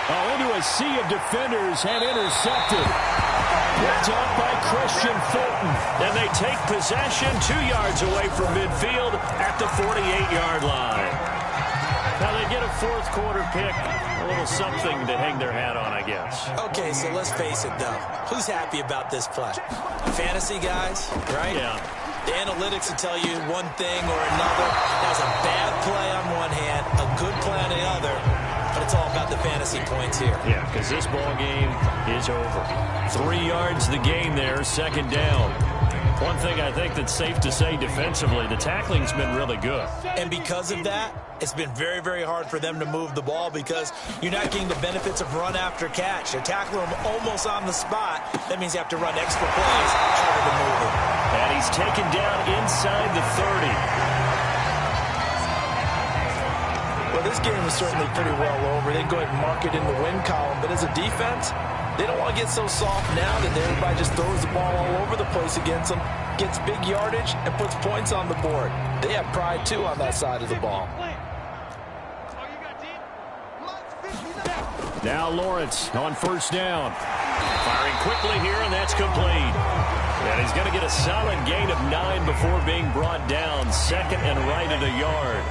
Oh, into a sea of defenders and intercepted. Picked up by Christian Fulton. And they take possession 2 yards away from midfield at the 48-yard line. Now they get a fourth quarter pick. A little something to hang their hat on, I guess. Okay, so let's face it, though. Who's happy about this play? Fantasy guys, right? Yeah. The analytics will tell you one thing or another. That's a bad play on one hand, a good play on the other. But it's all about the fantasy points here. Yeah, because this ball game is over. 3 yards the game there, second down. One thing I think that's safe to say defensively, the tackling's been really good. And because of that, it's been very, very hard for them to move the ball because you're not getting the benefits of run after catch. They tackle them almost on the spot. That means you have to run extra plays, harder to move it. And he's taken down inside the 30. Well, this game is certainly pretty well over. They go ahead and mark it in the win column. But as a defense, they don't want to get so soft now that everybody just throws the ball all over the place against them, gets big yardage, and puts points on the board. They have pride, too, on that side of the ball. Now Lawrence on first down. Firing quickly here, and that's complete. And he's going to get a solid gain of 9 before being brought down. Second and right at a yard.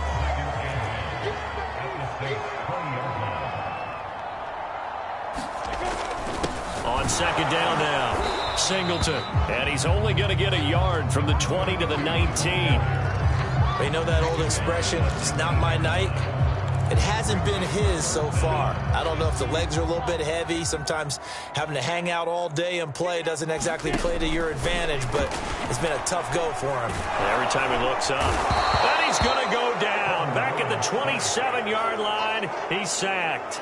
On second down now, Singleton. And he's only going to get a yard from the 20 to the 19. You know that old expression, it's not my night? It hasn't been his so far. I don't know if the legs are a little bit heavy. Sometimes having to hang out all day and play doesn't exactly play to your advantage, but it's been a tough go for him. Every time he looks up, and he's going to go down. Back at the 27-yard line, he's sacked.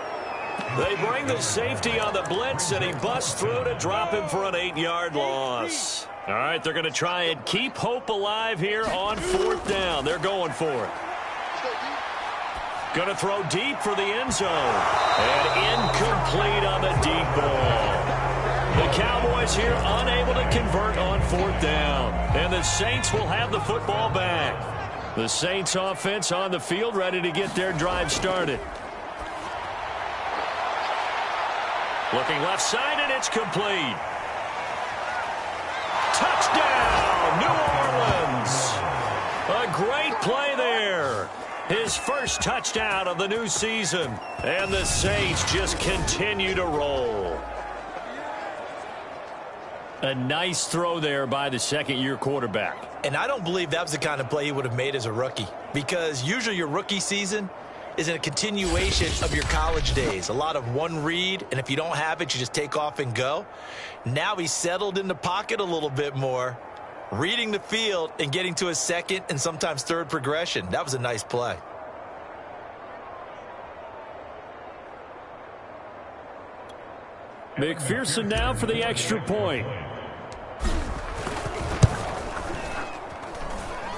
They bring the safety on the blitz, and he busts through to drop him for an 8-yard loss. All right, they're going to try and keep hope alive here on 4th down. They're going for it. Going to throw deep for the end zone. And incomplete on the deep ball. The Cowboys here unable to convert on 4th down. And the Saints will have the football back. The Saints offense on the field ready to get their drive started. Looking left side, and it's complete. Touchdown, New Orleans. A great play there. His first touchdown of the new season. And the Saints just continue to roll. A nice throw there by the second-year quarterback. And I don't believe that was the kind of play he would have made as a rookie. Because usually your rookie season is a continuation of your college days. A lot of one read, and if you don't have it, you just take off and go. Now he's settled in the pocket a little bit more, reading the field and getting to his second and sometimes third progression. That was a nice play. McPherson now for the extra point.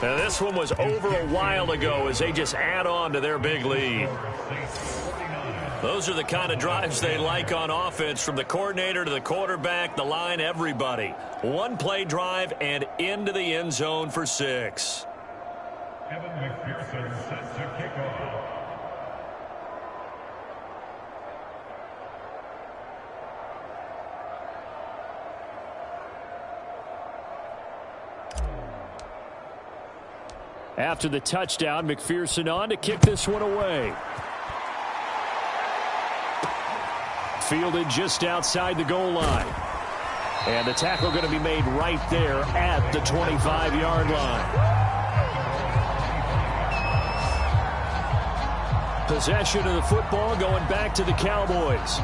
And this one was over a while ago as they just add on to their big lead. Those are the kind of drives they like on offense, from the coordinator to the quarterback, the line, everybody. One-play drive and into the end zone for 6. Kevin McPherson set to kick off. After the touchdown, McPherson on to kick this one away. Fielded just outside the goal line. And the tackle going to be made right there at the 25-yard line. Possession of the football going back to the Cowboys.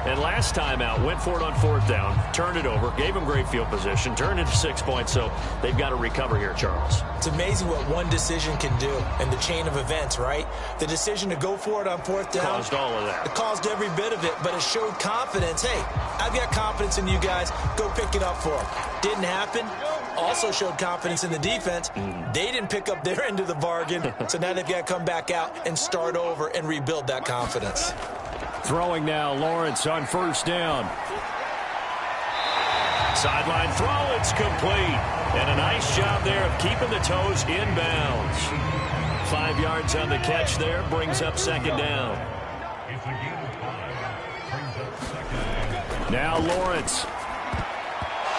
And last time out, went for it on 4th down, turned it over, gave them great field position, turned it to 6 points, so they've got to recover here, Charles. It's amazing what one decision can do in the chain of events, right? The decision to go for it on 4th down caused all of that. It caused every bit of it, but it showed confidence. Hey, I've got confidence in you guys. Go pick it up for them. Didn't happen. Also showed confidence in the defense. They didn't pick up their end of the bargain, so now they've got to come back out and start over and rebuild that confidence. Throwing now, Lawrence on 1st down. Sideline throw, it's complete. And a nice job there of keeping the toes inbounds. 5 yards on the catch there, brings up 2nd down. Now Lawrence.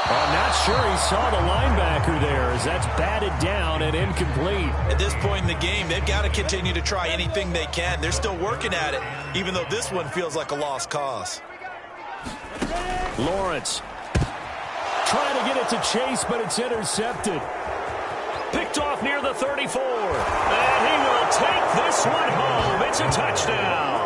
I'm not sure he saw the linebacker there, as that's batted down and incomplete. At this point in the game, they've got to continue to try anything they can. They're still working at it, even though this one feels like a lost cause. Lawrence trying to get it to Chase, but it's intercepted. Picked off near the 34. And he will take this one home. It's a touchdown.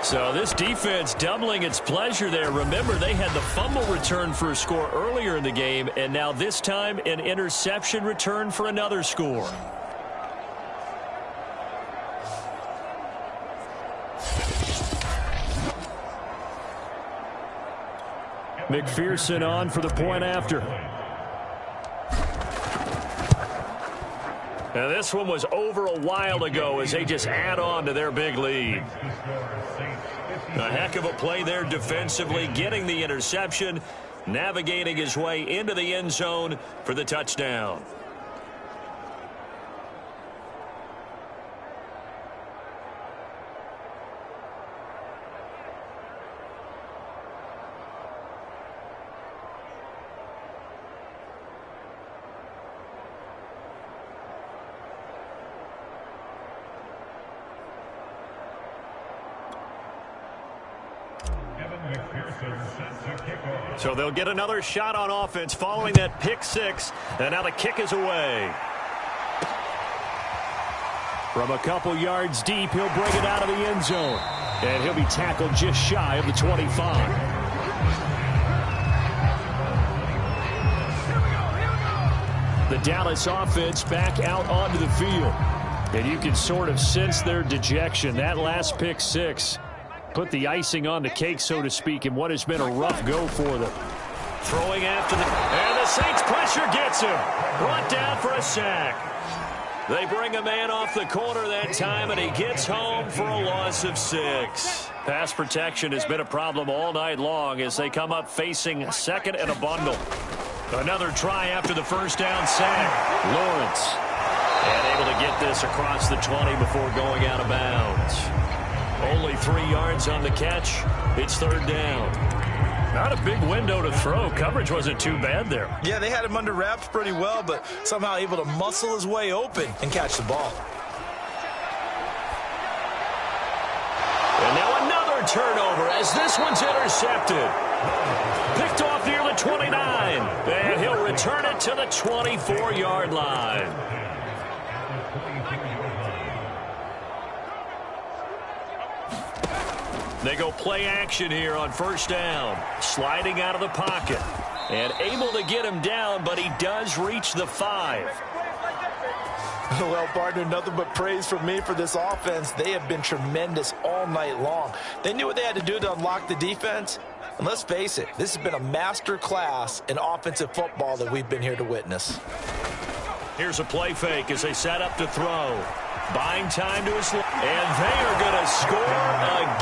So this defense doubling its pleasure there. Remember, they had the fumble return for a score earlier in the game, and now this time an interception return for another score. McPherson on for the point after. Now this one was over a while ago as they just add on to their big lead. A heck of a play there defensively, getting the interception, navigating his way into the end zone for the touchdown. So they'll get another shot on offense following that pick 6, and now the kick is away. From a couple yards deep, he'll bring it out of the end zone, and he'll be tackled just shy of the 25. The Dallas offense back out onto the field. And you can sort of sense their dejection. That last pick six put the icing on the cake, so to speak, in what has been a rough go for them. Throwing after and the Saints pressure gets him. Brought down for a sack. They bring a man off the corner that time, and he gets home for a loss of 6. Pass protection has been a problem all night long as they come up facing second and a bundle. Another try after the first down sack. Lawrence. And able to get this across the 20 before going out of bounds. Only 3 yards on the catch. It's third down. Not a big window to throw. Coverage wasn't too bad there. Yeah, they had him under wraps pretty well, but somehow able to muscle his way open and catch the ball. And now another turnover as this one's intercepted. Picked off near the 29. And he'll return it to the 24-yard line. They go play action here on first down. Sliding out of the pocket. And able to get him down, but he does reach the 5. Well, partner, nothing but praise from me for this offense. They have been tremendous all night long. They knew what they had to do to unlock the defense. And let's face it, this has been a master class in offensive football that we've been here to witness. Here's a play fake as they set up to throw. Buying time to his left. And they are going to score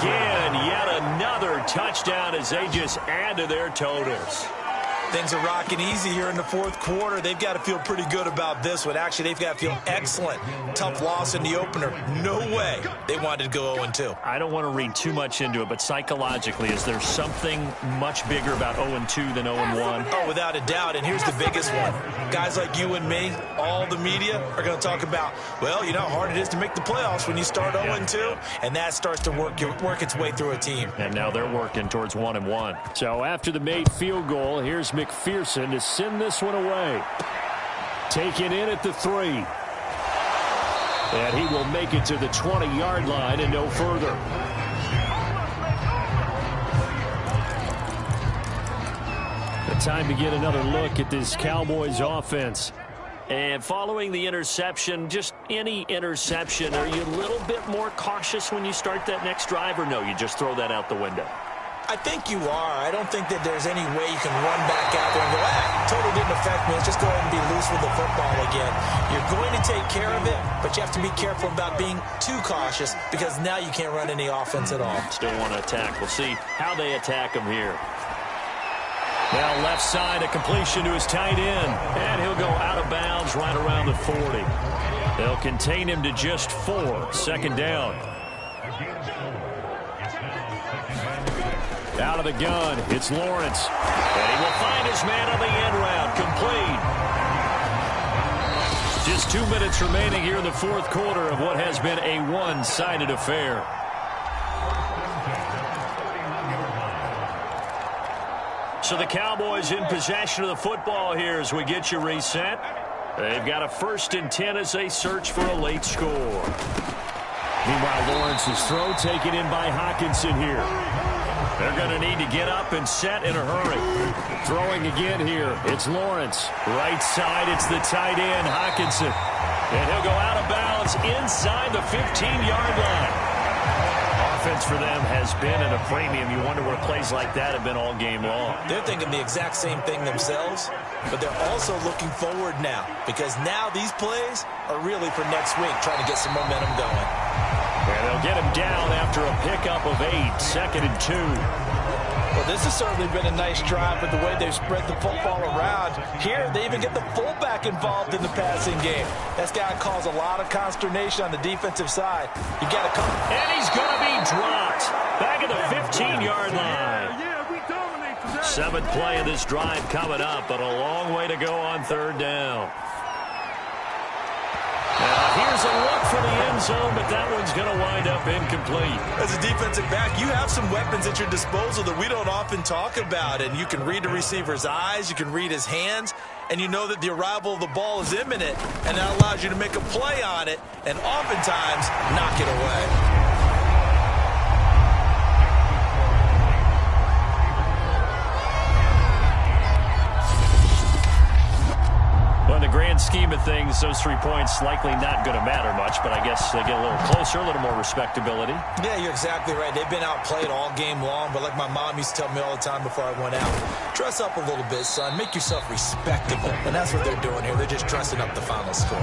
again. Yet another touchdown as they just add to their totals. Things are rocking easy here in the fourth quarter. They've got to feel pretty good about this one. Actually, they've got to feel excellent. Tough loss in the opener. No way they wanted to go 0-2. I don't want to read too much into it, but psychologically, is there something much bigger about 0-2 than 0-1? Oh, without a doubt. And here's the biggest one. Guys like you and me, all the media, are going to talk about, well, you know how hard it is to make the playoffs when you start 0-2, and that starts to work its way through a team. And now they're working towards 1-1. So after the made field goal, here's McPherson to send this one away. Taken in at the 3. And he will make it to the 20-yard line and no further. The time to get another look at this Cowboys offense. And following the interception, just any interception, are you a little bit more cautious when you start that next drive, or no, you just throw that out the window? I think you are. I don't think that there's any way you can run back out there and go, totally didn't affect me. Let's just go ahead and be loose with the football again. You're going to take care of it, but you have to be careful about being too cautious because now you can't run any offense at all. Still want to attack. We'll see how they attack him here. Now left side, a completion to his tight end. And he'll go out of bounds right around the 40. They'll contain him to just 4. Second down. Out of the gun, it's Lawrence. And he will find his man on the end route. Complete. Just 2 minutes remaining here in the fourth quarter of what has been a one-sided affair. So the Cowboys in possession of the football here as we get you reset. They've got a 1st and 10 as they search for a late score. Meanwhile, Lawrence's throw taken in by Hockenson here. They're going to need to get up and set in a hurry. Throwing again here. It's Lawrence. Right side, it's the tight end, Hockenson. And he'll go out of bounds inside the 15-yard line. Offense for them has been at a premium. You wonder where plays like that have been all game long. They're thinking the exact same thing themselves, but they're also looking forward now because now these plays are really for next week, trying to get some momentum going. And they'll get him down after a pickup of 8, 2nd and 2. Well, this has certainly been a nice drive with the way they've spread the football around. Here, they even get the fullback involved in the passing game. That's got to cause a lot of consternation on the defensive side. You got to come. And he's going to be dropped. Back at the 15-yard line. 7th play of this drive coming up, but a long way to go on 3rd down. Now, here's a look for the end zone, but that one's going to wind up incomplete. As a defensive back, you have some weapons at your disposal that we don't often talk about, and you can read the receiver's eyes, you can read his hands, and you know that the arrival of the ball is imminent, and that allows you to make a play on it, and oftentimes knock it away. in the grand scheme of things, those 3 points likely not going to matter much, but I guess they get a little closer, a little more respectability. Yeah, you're exactly right. They've been outplayed all game long, but like my mom used to tell me all the time before I went out, dress up a little bit, son. Make yourself respectable. And that's what they're doing here. They're just dressing up the final score.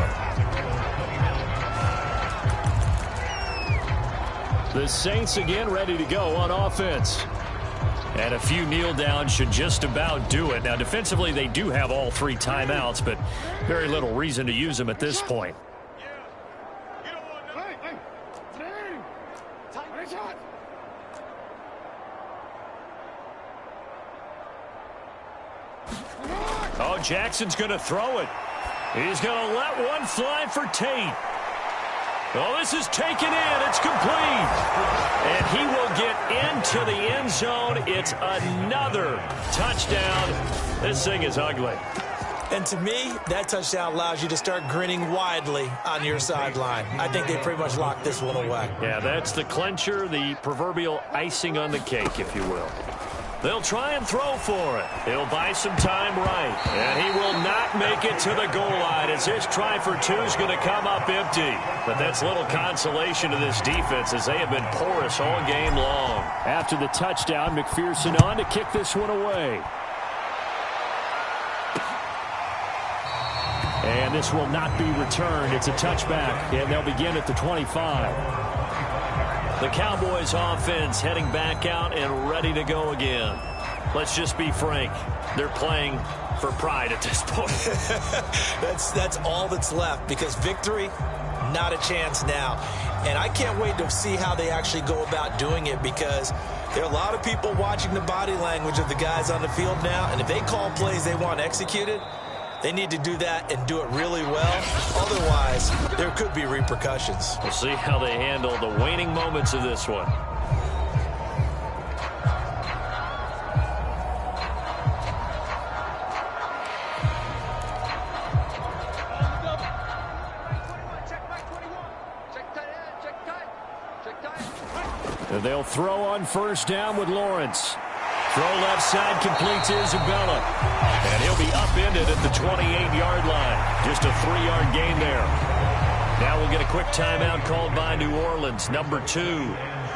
The Saints again ready to go on offense. And a few kneel downs should just about do it. Now, defensively, they do have all 3 timeouts, but very little reason to use them at this point. Oh, Jackson's going to throw it. He's going to let one fly for Tate. Oh, this is taken in. It's complete. And he will get into the end zone. It's another touchdown. This thing is ugly. And to me, that touchdown allows you to start grinning widely on your sideline. I think they pretty much locked this one away. Yeah, that's the clincher, the proverbial icing on the cake, if you will. They'll try and throw for it. He'll buy some time right. And he will not make it to the goal line as his try for 2 is going to come up empty. But that's little consolation to this defense as they have been porous all game long. After the touchdown, McPherson on to kick this one away. And this will not be returned. It's a touchback, and they'll begin at the 25. The Cowboys offense heading back out and ready to go again. Let's just be frank. They're playing for pride at this point. That's all that's left because victory, not a chance now. And I can't wait to see how they actually go about doing it because there are a lot of people watching the body language of the guys on the field now. And if they call plays they want executed, they need to do that and do it really well. Otherwise, there could be repercussions. We'll see how they handle the waning moments of this one. And they'll throw on first down with Lawrence. Throw left side complete to Isabella. And he'll be upended at the 28-yard line. Just a 3-yard gain there. Now we'll get a quick timeout called by New Orleans, number 2.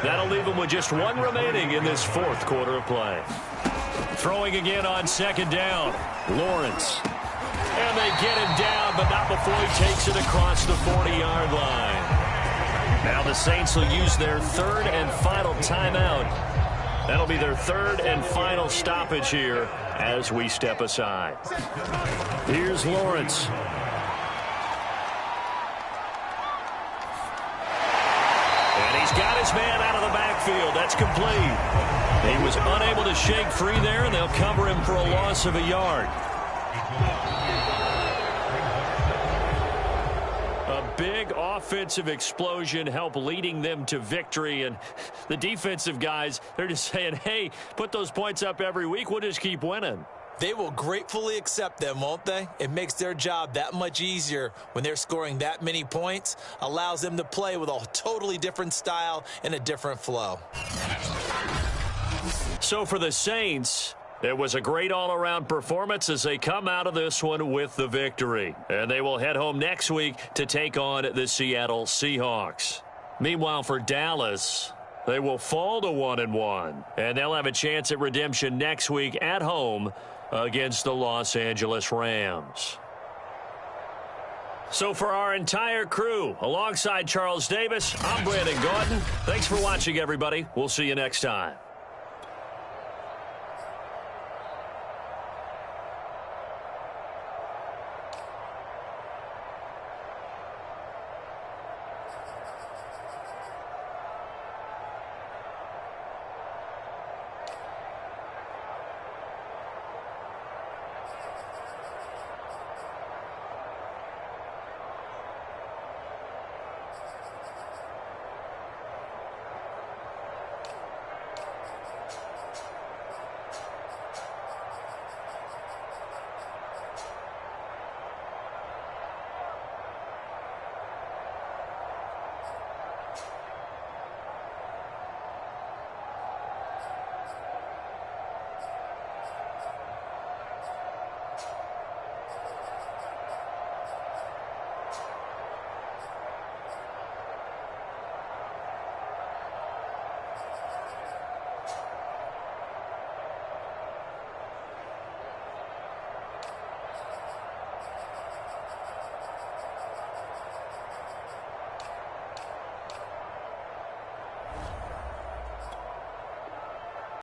That'll leave them with just 1 remaining in this 4th quarter of play. Throwing again on second down. Lawrence. And they get him down, but not before he takes it across the 40-yard line. Now the Saints will use their 3rd and final timeout. That'll be their 3rd and final stoppage here as we step aside. Here's Lawrence. And he's got his man out of the backfield. That's complete. He was unable to shake free there, and they'll cover him for a loss of a yard. Big offensive explosion help leading them to victory, and the defensive guys, they're just saying, hey, put those points up every week, we'll just keep winning. They will gratefully accept them, won't they? It makes their job that much easier when they're scoring that many points, allows them to play with a totally different style and a different flow. So for the Saints, it was a great all-around performance as they come out of this one with the victory. And they will head home next week to take on the Seattle Seahawks. Meanwhile, for Dallas, they will fall to 1-1. And they'll have a chance at redemption next week at home against the Los Angeles Rams. So for our entire crew, alongside Charles Davis, I'm Brandon Gaudin. Thanks for watching, everybody. We'll see you next time.